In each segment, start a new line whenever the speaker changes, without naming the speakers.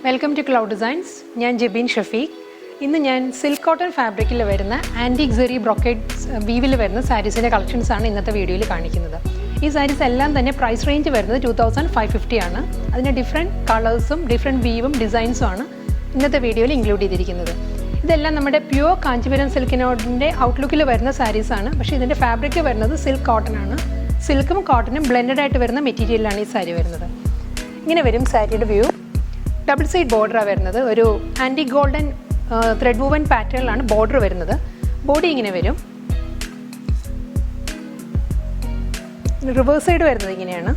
Welcome to cloud designs. ഞാൻ ജെബിൻ ഷഫീഖ്. ഇന്ന് ഞാൻ സിൽക്ക് കോട്ടൺ ഫാബ്രിക്കിൽ വരുന്ന ആൻറ്റിക് സെറി ബ്രോക്കേഡ് വീവിൽ വരുന്ന സാരീസിൻ്റെ കളക്ഷൻസാണ് ഇന്നത്തെ വീഡിയോയിൽ കാണിക്കുന്നത്. ഈ സാരീസ് എല്ലാം തന്നെ പ്രൈസ് റേഞ്ച് വരുന്നത് 2550 ആണ്. അതിന് ഡിഫറെൻറ്റ് കളേഴ്സും ഡിഫറെൻറ്റ് വീവും ഡിസൈൻസും ആണ് ഇന്നത്തെ വീഡിയോയിൽ ഇൻക്ലൂഡ് ചെയ്തിരിക്കുന്നത്. ഇതെല്ലാം നമ്മുടെ പ്യുവർ കാഞ്ചീപുരം സിൽക്കിനോടിൻ്റെ ഔട്ട്ലുക്കിൽ വരുന്ന സാരീസാണ്. പക്ഷേ ഇതിൻ്റെ ഫാബ്രിക് വരുന്നത് സിൽക്ക് കോട്ടൺ ആണ്. സിൽക്കും കോട്ടനും ബ്ലെൻഡഡ് ആയിട്ട് വരുന്ന മെറ്റീരിയലാണ് ഈ സാരി വരുന്നത്. ഇങ്ങനെ വരും സാരിയുടെ വ്യൂ. ഡബിൾ സൈഡ് ബോർഡറാണ് വരുന്നത്. ഒരു ആൻറ്റിക് ഗോൾഡൻ ത്രെഡ് വൂവൻ പാറ്റേണിലാണ് ബോർഡർ വരുന്നത്. ബോഡി ഇങ്ങനെ വരും. റിവേഴ്സ് സൈഡ് വരുന്നത് ഇങ്ങനെയാണ്.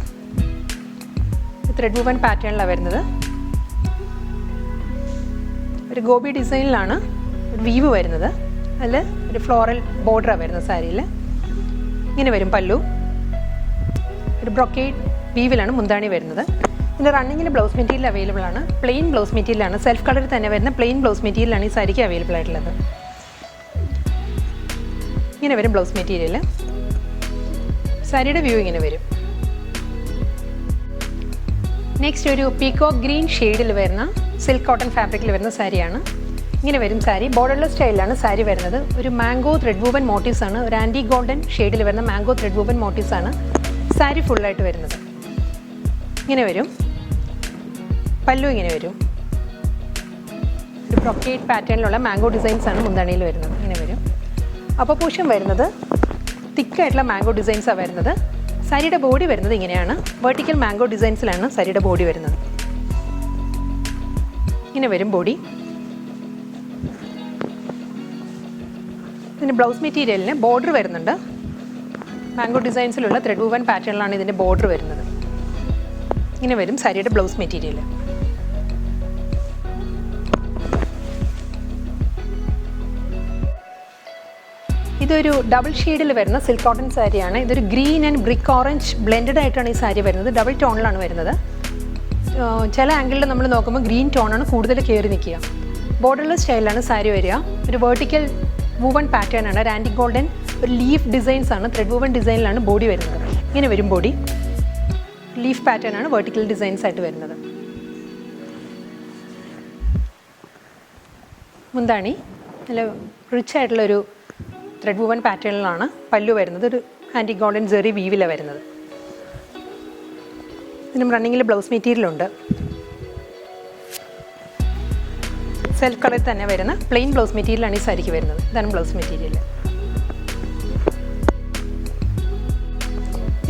ത്രെഡ് വൂവൻ പാറ്റേണിലാണ് വരുന്നത്. ഒരു ഗോപി ഡിസൈനിലാണ് വീവ് വരുന്നത്. അതിൽ ഒരു ഫ്ലോറൽ ബോർഡറാണ് വരുന്നത് സാരിയിൽ. ഇങ്ങനെ വരും പല്ലു. ഒരു ബ്രൊക്കേഡ് വീവിലാണ് മുന്താണി വരുന്നത്. ഇതിൻ്റെ റണ്ണിങ്ങിൽ ബ്ലൗസ് മെറ്റീരിയൽ അവൈലബിൾ ആണ്. പ്ലെയിൻ ബ്ലൗസ് മെറ്റീരിയലാണ്. സെൽഫ് കളറിൽ തന്നെ വരുന്ന പ്ലെയിൻ ബ്ലൗസ് മെറ്റീരിയലാണ് ഈ സാരിക്ക് അവൈലബിൾ ആയിട്ടുള്ളത്. ഇങ്ങനെ വരും ബ്ലൗസ് മെറ്റീരിയൽ. സാരിയുടെ വ്യൂ ഇങ്ങനെ വരും. നെക്സ്റ്റ് ഒരു പീകോക്ക് ഗ്രീൻ ഷെയ്ഡിൽ വരുന്ന സിൽക്ക് കോട്ടൺ ഫാബ്രിക്കിൽ വരുന്ന സാരിയാണ്. ഇങ്ങനെ വരും സാരി. ബോർഡർലെസ് സ്റ്റൈലിലാണ് സാരി വരുന്നത്. ഒരു മാംഗോ ത്രെഡ് വൂവൻ മോട്ടീവ്സ് ആണ്. ഒരു ആൻറ്റി ഗോൾഡൻ ഷെയ്ഡിൽ വരുന്ന മാംഗോ ത്രെഡ് വൂവൻ മോട്ടീവ്സ് ആണ് സാരി ഫുള്ളായിട്ട് വരുന്നത്. ഇങ്ങനെ വരും പല്ലു. ഇങ്ങനെ വരും. ഒരു ബ്രൊക്കേഡ് പാറ്റേണിലുള്ള മാംഗോ ഡിസൈൻസ് ആണ് മുന്താണിയിൽ വരുന്നത്. ഇങ്ങനെ വരും. അപ്പോൾ പൂഷം വരുന്നത് തിക്കായിട്ടുള്ള മാംഗോ ഡിസൈൻസാണ് വരുന്നത്. സാരിയുടെ ബോഡി വരുന്നത് ഇങ്ങനെയാണ്. വെർട്ടിക്കൽ മാംഗോ ഡിസൈൻസിലാണ് സാരിയുടെ ബോഡി വരുന്നത്. ഇങ്ങനെ വരും ബോഡി. ഇതിൻ്റെ ബ്ലൗസ് മെറ്റീരിയലിന് ബോർഡർ വരുന്നുണ്ട്. മാംഗോ ഡിസൈൻസിലുള്ള ത്രെഡ് വൂവൻ പാറ്റേണിലാണ് ഇതിൻ്റെ ബോർഡർ വരുന്നത്. ഇങ്ങനെ വരും സാരിയുടെ ബ്ലൗസ് മെറ്റീരിയൽ. ഇതൊരു ഡബിൾ ഷെയ്ഡിൽ വരുന്ന സിൽക്ക് കോട്ടൺ സാരിയാണ്. ഇതൊരു green and brick orange blended ആയിട്ടാണ് ഈ സാരി വരുന്നത്. ഡബിൾ ടോണിലാണ് വരുന്നത്. ചില ആംഗിളിൽ നമ്മൾ നോക്കുമ്പോൾ ഗ്രീൻ ടോണാണ് കൂടുതൽ കയറി നിൽക്കുക. ബോർഡർലെസ് സ്റ്റൈലിലാണ് സാരി വരിക. ഒരു വെർട്ടിക്കൽ വൂവൺ പാറ്റേൺ ആണ്. ഒരു ആൻറ്റി ഗോൾഡൻ ഒരു ലീഫ് ഡിസൈൻസ് ആണ്. ത്രെഡ് വൂവൺ ഡിസൈനിലാണ് ബോഡി വരുന്നത്. ഇങ്ങനെ വരും ബോഡി. ലീഫ് പാറ്റേൺ ആണ് വെർട്ടിക്കൽ ഡിസൈൻസ് ആയിട്ട് വരുന്നത്. മുന്താണി നല്ല റിച്ച് ആയിട്ടുള്ളൊരു ത്രെഡ് വൂവൻ പാറ്റേണിലാണ് പല്ലു വരുന്നത്. ഒരു ആൻറ്റി ഗോൾഡൻ ജെറി വീവിലാണ് വരുന്നത്. ഇതിനും റണ്ണിങ്ങിൽ ബ്ലൗസ് മെറ്റീരിയലുണ്ട്. സെൽഫ് കളറിൽ തന്നെ വരുന്ന പ്ലെയിൻ ബ്ലൗസ് മെറ്റീരിയലാണ് ഈ സാരിക്ക് വരുന്നത്. ഇതാണ് ബ്ലൗസ് മെറ്റീരിയൽ.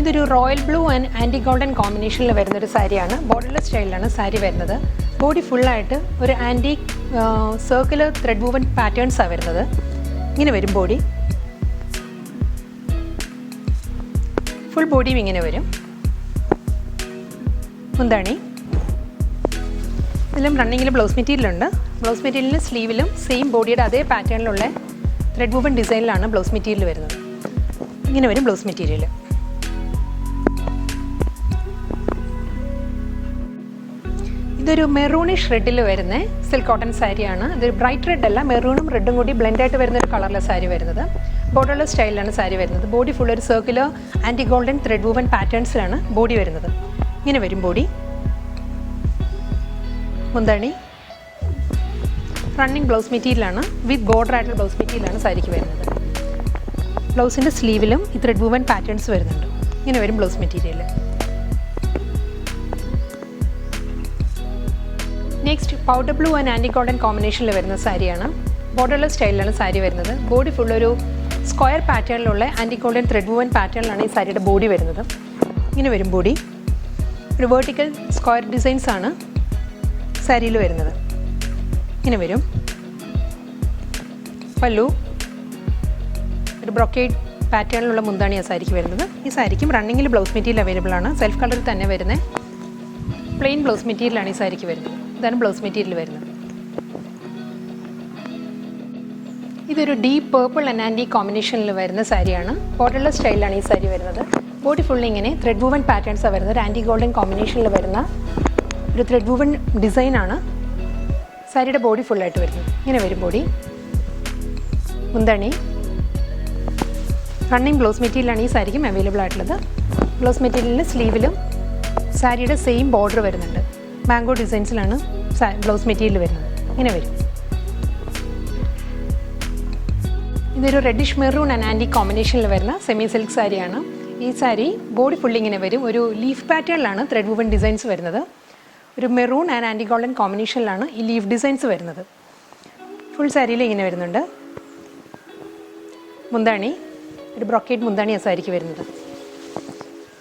ഇതൊരു royal blue and antique golden കോമ്പിനേഷനിൽ വരുന്നൊരു സാരിയാണ്. ബോർഡർലെസ് സ്റ്റൈലിലാണ് സാരി വരുന്നത്. ബോഡി ഫുള്ളായിട്ട് ഒരു ആൻറ്റി സർക്കുലർ ത്രെഡ് വൂവൻ പാറ്റേൺസാണ് വരുന്നത്. ഇങ്ങനെ വരും ബോഡി. ഫുൾ ബോഡിയും ഇങ്ങനെ വരും. മുന്താണി. ഇതിലും റണ്ണിങ്ങിൽ ബ്ലൗസ് മെറ്റീരിയലുണ്ട്. ബ്ലൗസ് മെറ്റീരിയലിന് സ്ലീവിലും സെയിം ബോഡിയുടെ അതേ പാറ്റേണിലുള്ള ത്രെഡ് വൂവൻ ഡിസൈനിലാണ് ബ്ലൗസ് മെറ്റീരിയൽ വരുന്നത്. ഇങ്ങനെ വരും ബ്ലൗസ് മെറ്റീരിയൽ. ഇതൊരു മെറൂണിഷ് റെഡിൽ വരുന്ന സിൽക്ക് കോട്ടൺ സാരിയാണ്. ഇതൊരു ബ്രൈറ്റ് റെഡ് അല്ല, മെറൂണും റെഡും കൂടി ബ്ലെൻഡായിട്ട് വരുന്നൊരു കളറിലെ സാരി വരുന്നത്. ബോർഡർലെസ് സ്റ്റൈലിലാണ് സാരി വരുന്നത്. ബോഡി ഫുൾ ഒരു circular antique golden thread woven പാറ്റേൺസിലാണ് ബോഡി വരുന്നത്. ഇങ്ങനെ വരും ബോഡി. മുന്താണി. റണ്ണിങ് ബ്ലൗസ് മെറ്റീരിയലാണ്. വിത്ത് ബോർഡർ ആയിട്ടുള്ള ബ്ലൗസ് മെറ്റീരിയലാണ് സാരിക്ക് വരുന്നത്. ബ്ലൗസിൻ്റെ സ്ലീവിലും ഈ ത്രെഡ് വൂവൻ പാറ്റേൺസ് വരുന്നുണ്ട്. ഇങ്ങനെ വരും blouse material. Next powder blue and antique golden കോമ്പിനേഷനിൽ വരുന്ന സാരിയാണ്. ബോർഡർലെസ് സ്റ്റൈലിലാണ് സാരി വരുന്നത്. ബോഡി ഫുൾ ഒരു സ്ക്വയർ പാറ്റേണിലുള്ള ആൻറ്റി ഗോൾഡൻ ത്രെഡ് വൂവൻ പാറ്റേണിലാണ് ഈ സാരിയുടെ ബോഡി വരുന്നത്. ഇങ്ങനെ വരും ബോഡി. ഒരു വെർട്ടിക്കൽ സ്ക്വയർ ഡിസൈൻസ് ആണ് സാരിയിൽ വരുന്നത്. ഇങ്ങനെ വരും പല്ലു. ഒരു ബ്രൊക്കേഡ് പാറ്റേണിലുള്ള മുന്താണിയാണ് സാരിക്ക് വരുന്നത്. ഈ സാരിക്കും റണ്ണിങ്ങിൽ ബ്ലൗസ് മെറ്റീരിയൽ അവൈലബിൾ ആണ്. സെൽഫ് കളറിൽ തന്നെ വരുന്ന പ്ലെയിൻ ബ്ലൗസ് മെറ്റീരിയലാണ് ഈ സാരിക്ക് വരുന്നത്. ഇതാണ് ബ്ലൗസ് മെറ്റീരിയൽ വരുന്നത്. ഇതൊരു ഡീപ്പ് പേർപ്പിൾ ആൻഡ് ആൻറ്റി കോമ്പിനേഷനിൽ വരുന്ന സാരിയാണ്. ബോർഡർലെസ് സ്റ്റൈലിലാണ് ഈ സാരി വരുന്നത്. ബോഡി ഫുൾ ഇങ്ങനെ ത്രെഡ് വൂവൻ പാറ്റേൺസാണ് വരുന്നത്. ഒരു ആൻറ്റി ഗോൾഡൻ കോമ്പിനേഷനിൽ വരുന്ന ഒരു ത്രെഡ് വൂവൻ ഡിസൈനാണ് സാരിയുടെ ബോഡി ഫുള്ളായിട്ട് വരുന്നത്. ഇങ്ങനെ വരും ബോഡി. മുന്താണി. റണ്ണിങ് ബ്ലൗസ് മെറ്റീരിയലാണ് ഈ സാരിക്കും അവൈലബിൾ ആയിട്ടുള്ളത്. ബ്ലൗസ് മെറ്റീരിയലിന് സ്ലീവിലും സാരിയുടെ സെയിം ബോർഡർ വരുന്നുണ്ട്. മാംഗോ ഡിസൈൻസിലാണ് ബ്ലൗസ് മെറ്റീരിയൽ വരുന്നത്. ഇങ്ങനെ വരും. ഇതൊരു റെഡിഷ് മെറൂൺ ആൻഡ് ആൻറ്റി കോമ്പിനേഷനിൽ വരുന്ന സെമി സിൽക്ക് സാരിയാണ്. ഈ സാരി ബോഡി ഫുള്ളി ഇങ്ങനെ വരും. ഒരു ലീഫ് പാറ്റേണിലാണ് ത്രെഡ് വുവൻ ഡിസൈൻസ് വരുന്നത്. ഒരു മെറൂൺ ആൻഡ് ആൻറ്റി ഗോൾഡൻ കോമ്പിനേഷനിലാണ് ഈ ലീഫ് ഡിസൈൻസ് വരുന്നത്. ഫുൾ സാരിയിൽ ഇങ്ങനെ വരുന്നുണ്ട്. മുന്താണി ഒരു ബ്രൊക്കേഡ് മുന്താണി ആ സാരിക്ക് വരുന്നത്.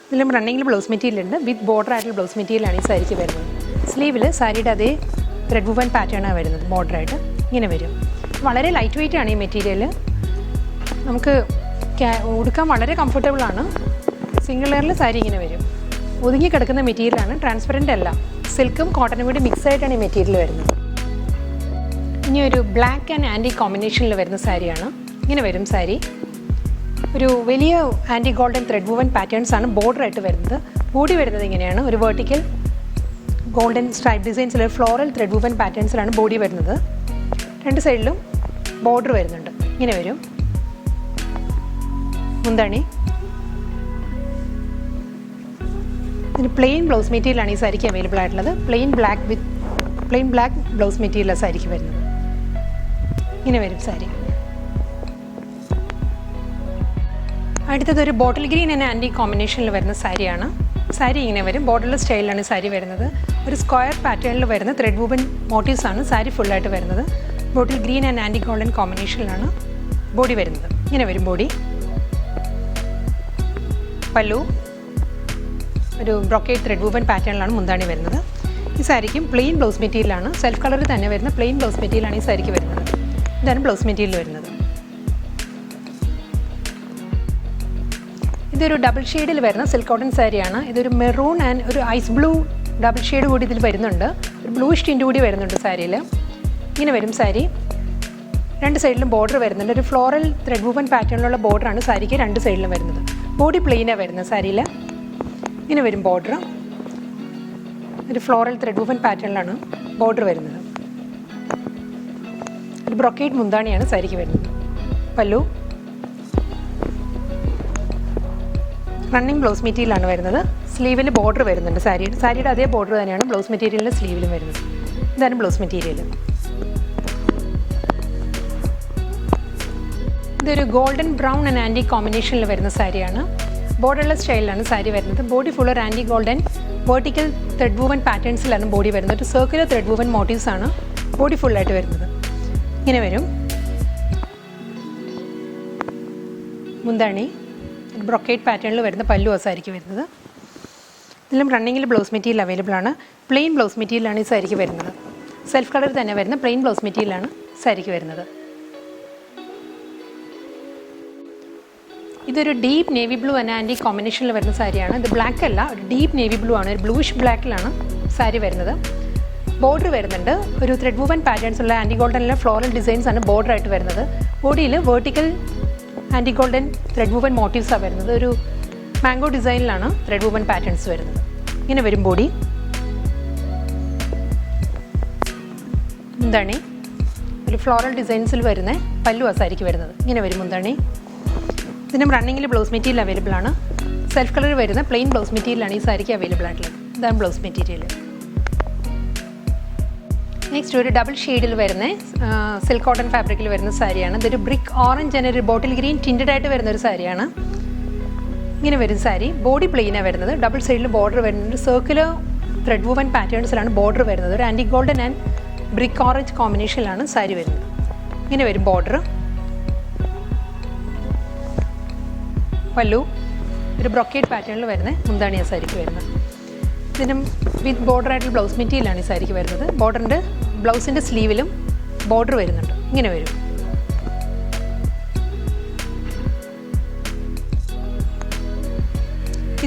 ഇതിലും റണ്ണിങ്ങിൽ ബ്ലൗസ് മെറ്റീരിയൽ ഉണ്ട്. വിത്ത് ബോർഡർ ആയിട്ടുള്ള ബ്ലൗസ് മെറ്റീരിയലാണ് ഈ സാരിക്ക് വരുന്നത്. സ്ലീവിൽ സാരിയുടെ അതേ ത്രെഡ് വുവൻ പാറ്റേണാണ് വരുന്നത്. ബോർഡറായിട്ട് ഇങ്ങനെ വരും. വളരെ ലൈറ്റ് വെയ്റ്റ് ആണ് ഈ മെറ്റീരിയൽ. നമുക്ക് ഉടുക്കാൻ വളരെ കംഫർട്ടബിളാണ്. സിംഗിൾ ലെയറിൽ സാരി ഇങ്ങനെ വരും. ഒതുങ്ങി കിടക്കുന്ന മെറ്റീരിയലാണ്. ട്രാൻസ്പെറൻ്റ് അല്ല. സിൽക്കും കോട്ടനും കൂടി മിക്സ് ആയിട്ടാണ് ഈ മെറ്റീരിയൽ വരുന്നത്. ഇനി ഒരു ബ്ലാക്ക് ആൻഡ് ആൻറ്റി കോമ്പിനേഷനിൽ വരുന്ന സാരിയാണ്. ഇങ്ങനെ വരും സാരി. ഒരു വലിയ antique golden thread woven patterns ആണ് ബോർഡറായിട്ട് വരുന്നത്. ബോഡി വരുന്നത് ഇങ്ങനെയാണ്. ഒരു വെർട്ടിക്കൽ ഗോൾഡൻ സ്ട്രൈപ്പ് ഡിസൈൻസിൽ ഫ്ലോറൽ ത്രെഡ് വുവൻ പാറ്റേൺസിലാണ് ബോഡി വരുന്നത്. രണ്ട് സൈഡിലും ബോർഡർ വരുന്നുണ്ട്. ഇങ്ങനെ വരും. മുന്താണി ഇതിന് പ്ലെയിൻ ബ്ലൗസ് മെറ്റീരിയലാണ് ഈ സാരിക്ക് അവൈലബിൾ ആയിട്ടുള്ളത്. പ്ലെയിൻ ബ്ലാക്ക് ബ്ലൗസ് മെറ്റീരിയലാണ് സാരിക്ക് വരുന്നത്. ഇങ്ങനെ വരും സാരി. അടുത്തതൊരു ബോട്ടിൽ ഗ്രീൻ ആൻഡ് ആൻറ്റി കോമ്പിനേഷനിൽ വരുന്ന സാരിയാണ്. സാരി ഇങ്ങനെ വരും. ബോർഡർലെസ് സ്റ്റൈലിലാണ് സാരി വരുന്നത്. ഒരു സ്ക്വയർ പാറ്റേണിൽ വരുന്ന ത്രെഡ് വുവൻ മോട്ടീവ്സ് ആണ് സാരി ഫുള്ളായിട്ട് വരുന്നത്. Bottle green and antique golden കോമ്പിനേഷനിലാണ് ബോഡി വരുന്നത്. ഇങ്ങനെ വരും ബോഡി. പല്ലു ഒരു ബ്രൊക്കേഡ് ത്രെഡ് വുവൻ പാറ്റേണിലാണ് മുന്താണി വരുന്നത്. ഈ സാരിക്കും പ്ലെയിൻ ബ്ലൗസ് മെറ്റീരിയലാണ്. സെൽഫ് കളറിൽ തന്നെ വരുന്ന പ്ലെയിൻ ബ്ലൗസ് മെറ്റീരിയലാണ് ഈ സാരിക്ക് വരുന്നത്. ഇതാണ് ബ്ലൗസ് മെറ്റീരിയൽ വരുന്നത്. ഇതൊരു ഡബിൾ ഷെയ്ഡിൽ വരുന്ന സിൽക്ക് കോട്ടൺ സാരിയാണ്. ഇതൊരു മെറൂൺ ആൻഡ് ഒരു ഐസ് ബ്ലൂ ഡബിൾ ഷെയ്ഡ് കൂടി ഇതിൽ വരുന്നുണ്ട്. ഒരു ബ്ലൂയിഷ് ടിൻ്റ് കൂടി വരുന്നുണ്ട് സാരിയിൽ. ഇങ്ങനെ വരും സാരി. രണ്ട് സൈഡിലും ബോർഡർ വരുന്നുണ്ട്. ഒരു ഫ്ലോറൽ ത്രെഡ് വുവൻ പാറ്റേണിലുള്ള ബോർഡറാണ് സാരിക്ക് രണ്ട് സൈഡിലും വരുന്നത്. ബോഡി പ്ലെയിനാണ് വരുന്നത് സാരിയിൽ. ഇങ്ങനെ വരും ബോർഡർ. ഒരു ഫ്ലോറൽ ത്രെഡ് വുവൻ പാറ്റേണിലാണ് ബോർഡർ വരുന്നത്. ഒരു ബ്രൊക്കേഡ് മുന്താണിയാണ് സാരിക്ക് വരുന്നത്. പല്ലു റണ്ണിങ് ബ്ലൗസ് മെറ്റീരിയലാണ് വരുന്നത്. സ്ലീവിൽ ബോർഡർ വരുന്നുണ്ട്. സാരിയുടെ അതേ ബോർഡർ തന്നെയാണ് ബ്ലൗസ് മെറ്റീരിയലിൻ്റെ സ്ലീവിലും വരുന്നത്. ഇതാണ് ബ്ലൗസ് മെറ്റീരിയൽ. ഇതൊരു ഗോൾഡൻ ബ്രൗൺ ആൻഡ് ആൻറ്റി കോമ്പിനേഷനിൽ വരുന്ന സാരിയാണ്. ബോർഡർലെസ് സ്റ്റൈലിലാണ് സാരി വരുന്നത്. ബോഡി ഫുൾ ഒരു antique golden vertical thread woven പാറ്റേൺസിലാണ് ബോഡി വരുന്നത്. ഒരു സർക്കുലർ ത്രെഡ് വുവൻ മോട്ടീവ്സ് ആണ് ബോഡി ഫുള്ളായിട്ട് വരുന്നത്. ഇങ്ങനെ വരും. മുന്താണി ബ്രൊക്കേഡ് പാറ്റേണിൽ വരുന്ന പല്ലു ആ സാരിക്ക് വരുന്നത്. ഇതിലും റണ്ണിങ്ങിൽ ബ്ലൗസ് മെറ്റീരിയൽ അവൈലബിൾ ആണ്. പ്ലെയിൻ ബ്ലൗസ് മെറ്റീരിയലാണ് ഈ സാരിക്ക് വരുന്നത്. സെൽഫ് കളറിൽ തന്നെ വരുന്ന പ്ലെയിൻ ബ്ലൗസ് മെറ്റീരിയലാണ് സാരിക്ക് വരുന്നത്. ഇതൊരു deep navy blue and anti കോമ്പിനേഷനിൽ വരുന്ന സാരിയാണ്. ഇത് ബ്ലാക്ക് അല്ല, ഒരു ഡീപ്പ് നേവി ബ്ലൂ ആണ്. ഒരു ബ്ലൂയിഷ് ബ്ലാക്കിലാണ് സാരി വരുന്നത്. ബോർഡർ വരുന്നുണ്ട്. ഒരു ത്രെഡ് വുവൻ പാറ്റേൺസ് ഉള്ള ആൻറ്റി ഗോൾഡനിലെ ഫ്ലോറൽ ഡിസൈൻസ് ആണ് ബോർഡറായിട്ട് വരുന്നത്. ബോഡിയിൽ vertical antique golden thread woven മോട്ടീവ്സാണ് വരുന്നത്. ഒരു മാംഗോ ഡിസൈനിലാണ് ത്രെഡ് വുവൻ പാറ്റേൺസ് വരുന്നത്. ഇങ്ങനെ വരും ബോഡി. മുന്താണി ഒരു ഫ്ലോറൽ ഡിസൈൻസിൽ വരുന്ന പല്ലു ആ സാരിക്ക് വരുന്നത്. ഇങ്ങനെ വരും മുന്താണി. ഇതിനും റണ്ണിങ്ങിൽ ബ്ലൗസ് മെറ്റീരിയൽ അവൈലബിൾ ആണ്. സെൽഫ് കളർ വരുന്ന പ്ലെയിൻ ബ്ലൗസ് മെറ്റീരിയലാണ് ഈ സാരിക്ക് അവൈലബിൾ ആയിട്ടുള്ളത്. ഇതാണ് ബ്ലൗസ് മെറ്റീരിയൽ. നെക്സ്റ്റ് ഒരു ഡബിൾ ഷെയ്ഡിൽ വരുന്ന സിൽക്ക് കോട്ടൺ ഫാബ്രിക്കിൽ വരുന്ന സാരിയാണ്. ഇതൊരു ബ്രിക്ക് ഓറഞ്ച് ആൻഡ് ഒരു ബോട്ടിൽ ഗ്രീൻ ടിൻറ്റഡ് ആയിട്ട് വരുന്ന ഒരു സാരിയാണ്. ഇങ്ങനെ വരും സാരി. ബോഡി പ്ലെയിനാണ് വരുന്നത്. ഡബിൾ സൈഡിൽ ബോർഡർ വരുന്നുണ്ട്. സർക്കുലർ ത്രെഡ് വുവൻ പാറ്റേൺസിലാണ് ബോർഡർ വരുന്നത്. ഒരു antique golden and brick orange കോമ്പിനേഷനിലാണ് സാരി വരുന്നത്. ഇങ്ങനെ വരും ബോർഡർ. പല്ലു ഒരു ബ്രൊക്കേഡ് പാറ്റേണിൽ വരുന്ന മുന്താണിയ സാരിക്ക് വരുന്നത്. ഇതിനും വിത്ത് ബോർഡർ ആയിട്ടുള്ള ബ്ലൗസ് മെറ്റീരിയലാണ് ഈ സാരിക്ക് വരുന്നത്. ബോർഡറിൻ്റെ ബ്ലൗസിൻ്റെ സ്ലീവിലും ബോർഡർ വരുന്നുണ്ട്. ഇങ്ങനെ വരും.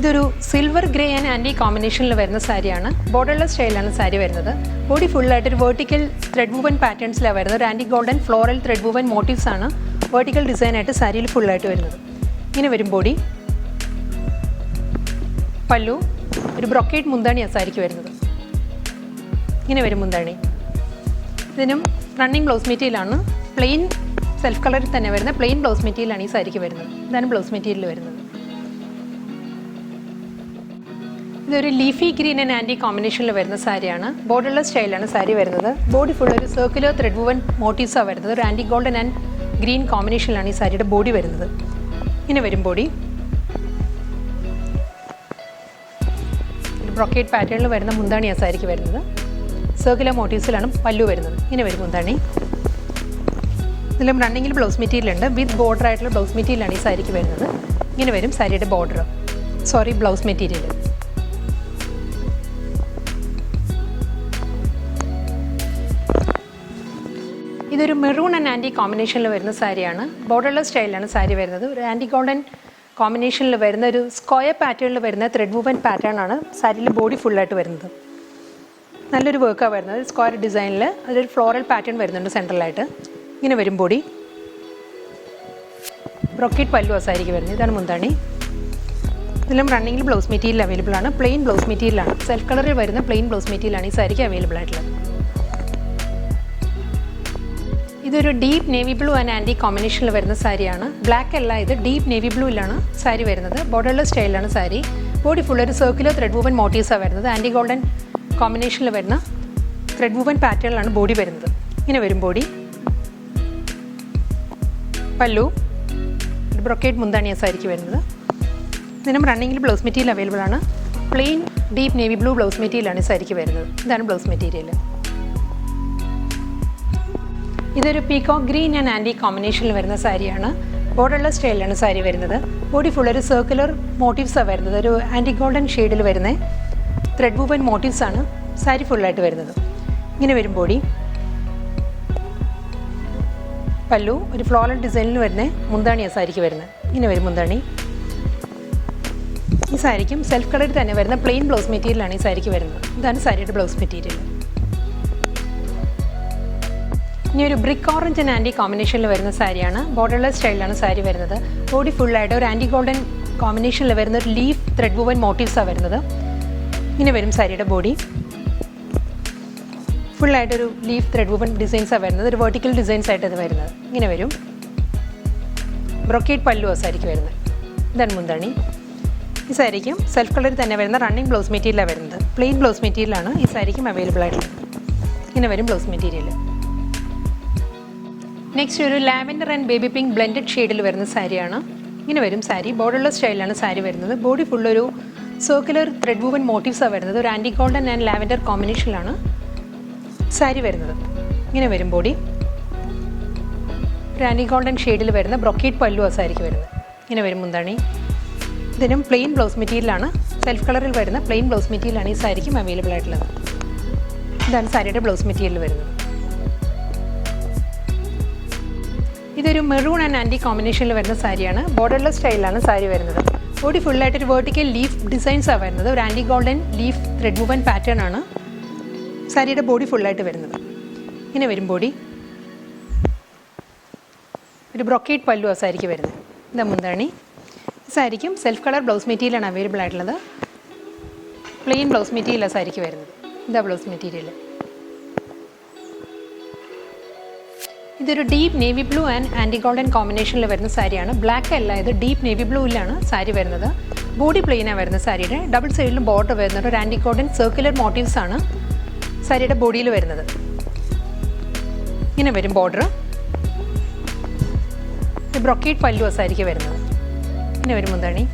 ഇതൊരു സിൽവർ ഗ്രേ ആൻഡ് ആൻറ്റി കോമ്പിനേഷനിൽ വരുന്ന സാരിയാണ്. ബോർഡർലെസ് സ്റ്റൈലാണ് സാരി വരുന്നത്. ബോഡി ഫുള്ളായിട്ടൊരു വെർട്ടിക്കൽ ത്രെഡ് വുവൻ പാറ്റേൺസിലാണ് വരുന്നത്. ഒരു antique golden floral thread woven motifs ആണ് വെർട്ടിക്കൽ ഡിസൈനായിട്ട് സാരിയിൽ ഫുള്ളായിട്ട് വരുന്നത്. ഇങ്ങനെ വരും ബോഡി. പല്ലു ഒരു ബ്രൊക്കേഡ് മുന്താണിയാണ് സാരിക്ക് വരുന്നത്. ഇങ്ങനെ വരും മുന്താണി. ഇതിനും റണ്ണിങ് ബ്ലൗസ് മെറ്റീരിയലാണ്. പ്ലെയിൻ സെൽഫ് കളറിൽ തന്നെ വരുന്ന പ്ലെയിൻ ബ്ലൗസ് മെറ്റീരിയലാണ് ഈ സാരിക്ക് വരുന്നത്. ഇതാണ് ബ്ലൗസ് മെറ്റീരിയൽ വരുന്നത്. ഇതൊരു ലീഫി ഗ്രീൻ ആൻഡ് ആൻറ്റി കോമ്പിനേഷനിൽ വരുന്ന സാരിയാണ്. ബോർഡർലെസ് സ്റ്റൈലാണ് സാരി വരുന്നത്. ബോഡി ഫുൾ ഒരു സർക്കുലർ ത്രെഡ് വുവൻ മോട്ടീവ്സാണ് വരുന്നത്. ഒരു ആൻറ്റി ഗോൾഡൻ ആൻഡ് ഗ്രീൻ കോമ്പിനേഷനിലാണ് ഈ സാരിയുടെ ബോഡി വരുന്നത്. ഇങ്ങനെ വരും ബോഡി. ഒരു ബ്രൊക്കേഡ് പാറ്റേണിൽ വരുന്ന മുന്താണിയാണ് സാരിക്ക് വരുന്നത്. സർക്കുലർ മോട്ടീവ്സിലാണ് പല്ലു വരുന്നത്. ഇങ്ങനെ വരും മുന്താണി. ഇതിലും റണ്ണിങ്ങിൽ ബ്ലൗസ് മെറ്റീരിയൽ ഉണ്ട്. വിത്ത് ബോർഡർ ആയിട്ടുള്ള ബ്ലൗസ് മെറ്റീരിയലാണ് ഈ സാരിക്ക് വരുന്നത്. ഇങ്ങനെ വരും സാരിയുടെ ബ്ലൗസ് മെറ്റീരിയൽ. ഇതൊരു മെറൂൺ ആൻഡ് ആൻറ്റി കോമ്പിനേഷനിൽ വരുന്ന സാരിയാണ്. ബോർഡർലെസ് സ്റ്റൈലാണ് സാരി വരുന്നത്. ഒരു ആൻറ്റി ഗോൾഡൻ കോമ്പിനേഷനിൽ വരുന്ന ഒരു സ്ക്വയർ പാറ്റേണിൽ വരുന്ന ത്രെഡ് വുവൻ പാറ്റേൺ ആണ് സാരിയിൽ ബോഡി ഫുള്ളായിട്ട് വരുന്നത്. നല്ലൊരു വർക്കാണ് വരുന്നത്. സ്ക്വയർ ഡിസൈനിൽ അതൊരു ഫ്ലോറൽ പാറ്റേൺ വരുന്നുണ്ട് സെൻട്രലായിട്ട്. ഇങ്ങനെ വരും ബോഡി. ബ്രൊക്കേഡ് പല്ലു സാരിക്ക് വരുന്നത്. ഇതാണ് മുന്താണി. ഇതിലും റണ്ണിങ്ങിൽ ബ്ലൗസ് മെറ്റീരിയൽ അവൈലബിൾ ആണ്. പ്ലെയിൻ ബ്ലൗസ് മെറ്റീരിയലാണ്. സെൽഫ് കളറിൽ വരുന്ന പ്ലെയിൻ ബ്ലൗസ് മെറ്റീരിയലാണ് ഈ സാരിക്ക് അവൈലബിൾ ആയിട്ടുള്ളത്. ഇതൊരു deep navy blue and anti കോമ്പിനേഷനിൽ വരുന്ന സാരിയാണ്. ബ്ലാക്ക് അല്ല, ഇത് ഡീപ്പ് നേവി ബ്ലൂയിലാണ് സാരി വരുന്നത്. ബോർഡർലെസ് സ്റ്റൈലാണ് സാരി. ബോഡി ഫുൾ ഒരു സർക്കുലർ ത്രെഡ് വുവൻ മോട്ടീവ്സാണ് വരുന്നത്. ആൻറ്റി ഗോൾഡൻ കോമ്പിനേഷനിൽ വരുന്ന ത്രെഡ് വുവൻ പാറ്റേണിലാണ് ബോഡി വരുന്നത്. ഇങ്ങനെ വരും ബോഡി. പല്ലു ഒരു ബ്രൊക്കേഡ് മുന്താണിയാണ് സാരിക്ക് വരുന്നത്. ഇതിനും റണ്ണിങ്ങിൽ ബ്ലൗസ് മെറ്റീരിയൽ അവൈലബിൾ ആണ്. Plain deep navy blue blouse മെറ്റീരിയലാണ് ഈ സാരിക്ക് വരുന്നത്. ഇതാണ് ബ്ലൗസ് മെറ്റീരിയൽ. ഇതൊരു പീകോക്ക് ഗ്രീൻ ആൻഡ് ആൻറ്റി കോമ്പിനേഷനിൽ വരുന്ന സാരിയാണ്. ബോർഡർലെസ് സ്റ്റൈലാണ് സാരി വരുന്നത്. ബോഡി ഫുൾ ഒരു സർക്കുലർ മോട്ടീവ്സാണ് വരുന്നത്. ഒരു ആൻറ്റി ഗോൾഡൻ ഷെയ്ഡിൽ വരുന്ന ത്രെഡ് വുവൻ മോട്ടീവ്സാണ് സാരി ഫുള്ളായിട്ട് വരുന്നത്. ഇങ്ങനെ വരും ബോഡി. പല്ലു ഒരു ഫ്ലോറൽ ഡിസൈനിൽ വരുന്ന മുന്താണിയാണ് സാരിക്ക് വരുന്നത്. ഇങ്ങനെ വരും മുന്താണി. ഈ സാരിക്കും സെൽഫ് കളറിൽ തന്നെ വരുന്ന പ്ലെയിൻ ബ്ലൗസ് മെറ്റീരിയലാണ് ഈ സാരിക്ക് വരുന്നത്. ഇതാണ് സാരിയുടെ ബ്ലൗസ് മെറ്റീരിയൽ. ഇനി ഒരു ബ്രിക്ക് ഓറഞ്ച് ആൻഡ് ആൻറ്റി കോമ്പിനേഷനിൽ വരുന്ന സാരിയാണ്. ബോർഡർലെസ് സ്റ്റൈലാണ് സാരി വരുന്നത്. ബോഡി ഫുള്ളായിട്ട് ഒരു ആൻറ്റി ഗോൾഡൻ കോമ്പിനേഷനിൽ വരുന്ന ഒരു ലീഫ് ത്രെഡ് വുവൻ മോട്ടീവ്സാണ് വരുന്നത്. ഇങ്ങനെ വരും സാരിയുടെ ബോഡി. ഫുള്ളായിട്ടൊരു ലീഫ് ത്രെഡ് വുവൻ ഡിസൈൻസാണ് വരുന്നത്. ഒരു വെർട്ടിക്കൽ ഡിസൈൻസ് ആയിട്ട് ഇത് വരുന്നത്. ഇങ്ങനെ വരും. ബ്രൊക്കേഡ് പല്ലുവാണ് സാരിക്ക് വരുന്നത്. ഇതാണ് മുന്താണി. ഈ സാരിക്കും സെൽഫ് കളറിൽ തന്നെ വരുന്ന റണ്ണിങ് ബ്ലൗസ് മെറ്റീരിയലാണ് വരുന്നത്. പ്ലെയിൻ ബ്ലൗസ് മെറ്റീരിയലാണ് ഈ സാരിക്കും അവൈലബിൾ ആയിട്ടുള്ളത്. ഇങ്ങനെ വരും ബ്ലൗസ് മെറ്റീരിയൽ. നെക്സ്റ്റ് ഒരു lavender and baby pink blended ഷെയ്ഡിൽ വരുന്ന സാരിയാണ്. ഇങ്ങനെ വരും സാരി. ബോർഡർലെസ് സ്റ്റൈലാണ് സാരി വരുന്നത്. ബോഡി ഫുള്ളൊരു സർക്കുലർ ത്രെഡ് വുവൻ മോട്ടീവ്സാണ് വരുന്നത്. ഒരു ആൻറ്റി ഗോൾഡൻ ആൻഡ് ലാവൻഡർ കോമ്പിനേഷനിലാണ് സാരി വരുന്നത്. ഇങ്ങനെ വരും ബോഡി. ഒരു ആൻറ്റി ഗോൾഡൻ ഷെയ്ഡിൽ വരുന്ന ബ്രൊക്കേഡ് പല്ലുവാണ് സാരിക്ക് വരുന്നത്. ഇങ്ങനെ വരും മുന്താണി. ഇതിനും പ്ലെയിൻ ബ്ലൗസ് മെറ്റീരിയലാണ്. സെൽഫ് കളറിൽ വരുന്ന പ്ലെയിൻ ബ്ലൗസ് മെറ്റീരിയലാണ് ഈ സാരിക്കും അവൈലബിൾ ആയിട്ടുള്ളത്. ഇതാണ് സാരിയുടെ ബ്ലൗസ് മെറ്റീരിയൽ വരുന്നത്. ഇതൊരു മെറൂൺ ആൻഡ് ആൻറ്റി കോമ്പിനേഷനിൽ വരുന്ന സാരിയാണ്. ബോർഡർലെസ് സ്റ്റൈലാണ് സാരി വരുന്നത്. ബോഡി ഫുള്ളായിട്ടൊരു വെർട്ടിക്കൽ ലീഫ് ഡിസൈൻസാണ് വരുന്നത്. ഒരു antique golden leaf thread woven pattern ആണ് സാരിയുടെ ബോഡി ഫുള്ളായിട്ട് വരുന്നത്. ഇങ്ങനെ വരും ബോഡി. ഒരു ബ്രൊക്കേഡ് പല്ലുവാണ് സാരിക്ക് വരുന്നത്. ഇതാ മുന്താണി. സാരിക്കും സെൽഫ് കളർ ബ്ലൗസ് മെറ്റീരിയലാണ് അവൈലബിൾ ആയിട്ടുള്ളത്. പ്ലെയിൻ ബ്ലൗസ് മെറ്റീരിയലാണ് സാരിക്ക് വരുന്നത്. ഇതാ ബ്ലൗസ് മെറ്റീരിയൽ. ഇതൊരു deep navy blue and antique golden കോമ്പിനേഷനിൽ വരുന്ന സാരിയാണ്. ബ്ലാക്ക് അല്ല, ഇത് ഡീപ്പ് നേവി ബ്ലൂയിലാണ് സാരി വരുന്നത്. ബോഡി പ്ലെയിനാണ് വരുന്ന സാരിയുടെ. ഡബിൾ സൈഡിലും ബോർഡർ വരുന്നത്. ഒരു ആൻറ്റി ഗോൾഡൻ സർക്കുലർ മോട്ടീവ്സ് ആണ് സാരിയുടെ ബോഡിയിൽ വരുന്നത്. ഇങ്ങനെ വരും ബോർഡർ. ബ്രൊക്കേഡ് പല്ലുവാണ് സാരിക്ക് വരുന്നത്. ഇങ്ങനെ വരും മുന്താണി.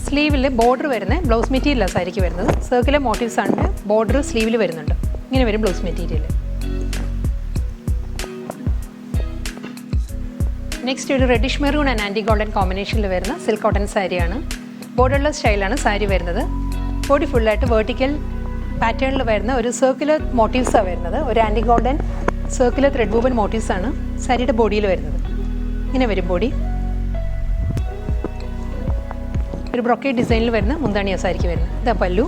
സ്ലീവിൽ ബോർഡർ വരുന്ന ബ്ലൗസ് മെറ്റീരിയലാണ് സാരിക്ക് വരുന്നത്. സർക്കുലർ മോട്ടീവ്സ് ആണ് ബോർഡർ സ്ലീവിൽ വരുന്നുണ്ട്. ഇങ്ങനെ വരും ബ്ലൗസ് മെറ്റീരിയൽ. നെക്സ്റ്റ് ഒരു reddish maroon and antique golden കോമ്പിനേഷനിൽ വരുന്ന സിൽക്ക് കോട്ടൺ സാരിയാണ്. ബോർഡർലെസ് സ്റ്റൈലാണ് സാരി വരുന്നത്. ബോഡി ഫുള്ളായിട്ട് വെർട്ടിക്കൽ പാറ്റേണിൽ വരുന്ന ഒരു സർക്കുലർ മോട്ടീവ്സാണ് വരുന്നത്. ഒരു antique golden circular thread woven motifs ആണ് സാരിയുടെ ബോഡിയിൽ വരുന്നത്. ഇങ്ങനെ വരും ബോഡി. ഒരു ബ്രൊക്കേഡ് ഡിസൈനിൽ വരുന്ന മുന്താണിയാണ് സാരിക്ക് വരുന്നത്. ഇതാ പല്ലു.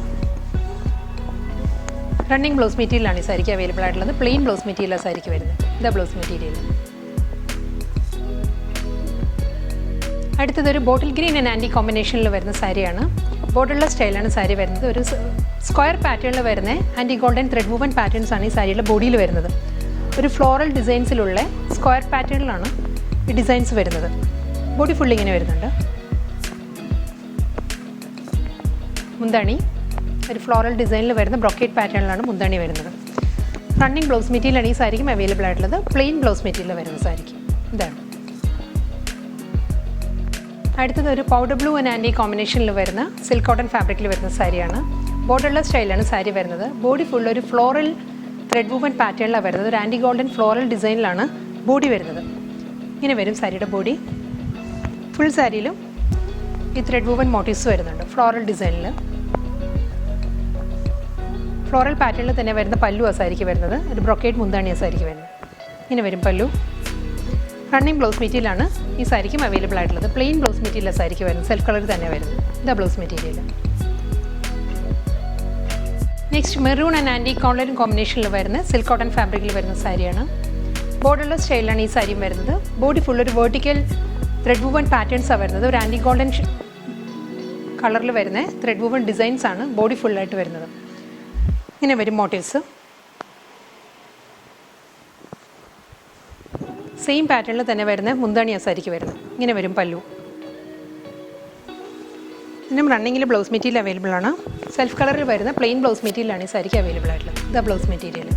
റണ്ണിങ് ബ്ലൗസ് മെറ്റീരിയലാണ് ഈ സാരിക്ക് അവൈലബിൾ ആയിട്ടുള്ളത്. പ്ലെയിൻ ബ്ലൗസ് മെറ്റീരിയലാണ് സാരിക്ക് വരുന്നത്. ഇതാ ബ്ലൗസ് മെറ്റീരിയൽ. അടുത്തതൊരു ബോട്ടിൽ ഗ്രീൻ ആൻഡ് ആൻറ്റി കോമ്പിനേഷനിൽ വരുന്ന സാരിയാണ്. ബോർഡർലെസ് സ്റ്റൈലാണ് സാരി വരുന്നത്. ഒരു സ്ക്വയർ പാറ്റേണിൽ വരുന്ന anti golden thread woven patterns ആണ് ഈ സാരിയുടെ ബോഡിയിൽ വരുന്നത്. ഒരു ഫ്ലോറൽ ഡിസൈൻസിലുള്ള സ്ക്വയർ പാറ്റേണിലാണ് ഈ ഡിസൈൻസ് വരുന്നത്. ബോഡി ഫുൾ ഇങ്ങനെ വരുന്നുണ്ട്. മുന്താണി ഒരു ഫ്ലോറൽ ഡിസൈനിൽ വരുന്ന ബ്രൊക്കേഡ് പാറ്റേണിലാണ് മുന്താണി വരുന്നത്. റണ്ണിങ് ബ്ലൗസ് മെറ്റീരിയലാണ് ഈ സാരിക്കും അവൈലബിൾ ആയിട്ടുള്ളത്. പ്ലെയിൻ ബ്ലൗസ് മെറ്റീരിയൽ വരുന്ന സാരിക്ക് ഇതാണ്. അടുത്തത് ഒരു പൗഡർ ബ്ലൂ ആൻഡ് ആൻറ്റി കോമ്പിനേഷനിൽ വരുന്ന സിൽക്ക് കോട്ടൺ ഫാബ്രിക്കിൽ വരുന്ന സാരിയാണ്. ബോർഡർലെസ് സ്റ്റൈലാണ് സാരി വരുന്നത്. ബോഡി ഫുൾ ഒരു ഫ്ലോറൽ ത്രെഡ് വൂവൻ പാറ്റേണിലാണ് വരുന്നത്. ഒരു ആൻറ്റി ഗോൾഡൻ ഫ്ലോറൽ ഡിസൈനിലാണ് ബോഡി വരുന്നത്. ഇങ്ങനെ വരും സാരിയുടെ ബോഡി. ഫുൾ സാരിയിലും ഈ ത്രെഡ് വൂവൻ മോട്ടീവ്സ് വരുന്നുണ്ട് ഫ്ലോറൽ ഡിസൈനിൽ. ഫ്ലോറൽ പാറ്റേണിൽ തന്നെ വരുന്ന പല്ലു ആ സാരിക്ക് വരുന്നത്. ഒരു ബ്രൊക്കേഡ് മുന്താണി ആ സാരിക്ക് വരുന്നത്. ഇങ്ങനെ വരും പല്ലു. റണ്ണിങ് ബ്ലൗസ് മെറ്റീരിയലാണ് ഈ സാരിക്കും അവൈലബിൾ ആയിട്ടുള്ളത്. പ്ലെയിൻ ബ്ലൗസ് മെറ്റീരിയൽ സാരിക്ക് വരുന്നത്. സെൽഫ് കളർ തന്നെ വരുന്നത്. ഇതാ blouse material. Next maroon and antique കോൺലൈൻ കോമ്പിനേഷനിൽ വരുന്ന സിൽക്ക് കോട്ടൺ ഫാബ്രിക്കിൽ വരുന്ന സാരിയാണ്. ബോർഡർലെസ് സ്റ്റൈലാണ് ഈ സാരിയും വരുന്നത്. ബോഡി ഫുൾ ഒരു വെർട്ടിക്കൽ ത്രെഡ് വൂവൻ പാറ്റേൺസാണ് വരുന്നത്. ഒരു ആൻറ്റി ഗോൾഡൻ കളറിൽ വരുന്ന ത്രെഡ് വൂവൻ ഡിസൈൻസ് ആണ് ബോഡി ഫുള്ളായിട്ട് വരുന്നത്. ഇങ്ങനെ വരും മോട്ടീവ്സ്. സെയിം പാറ്റേണിൽ തന്നെ വരുന്ന മുന്താണി ആ സാരിക്ക് വരുന്നത്. ഇങ്ങനെ വരും പല്ലു. പിന്നെ റണ്ണിങ്ങിൽ ബ്ലൗസ് മെറ്റീരിയൽ അവൈലബിൾ ആണ്. സെൽഫ് കളറിൽ വരുന്ന പ്ലെയിൻ ബ്ലൗസ് മെറ്റീരിയലാണ് ഈ സാരിക്ക് അവൈലബിൾ ആയിട്ടുള്ളത്. ഇതാ ബ്ലൗസ് മെറ്റീരിയൽ.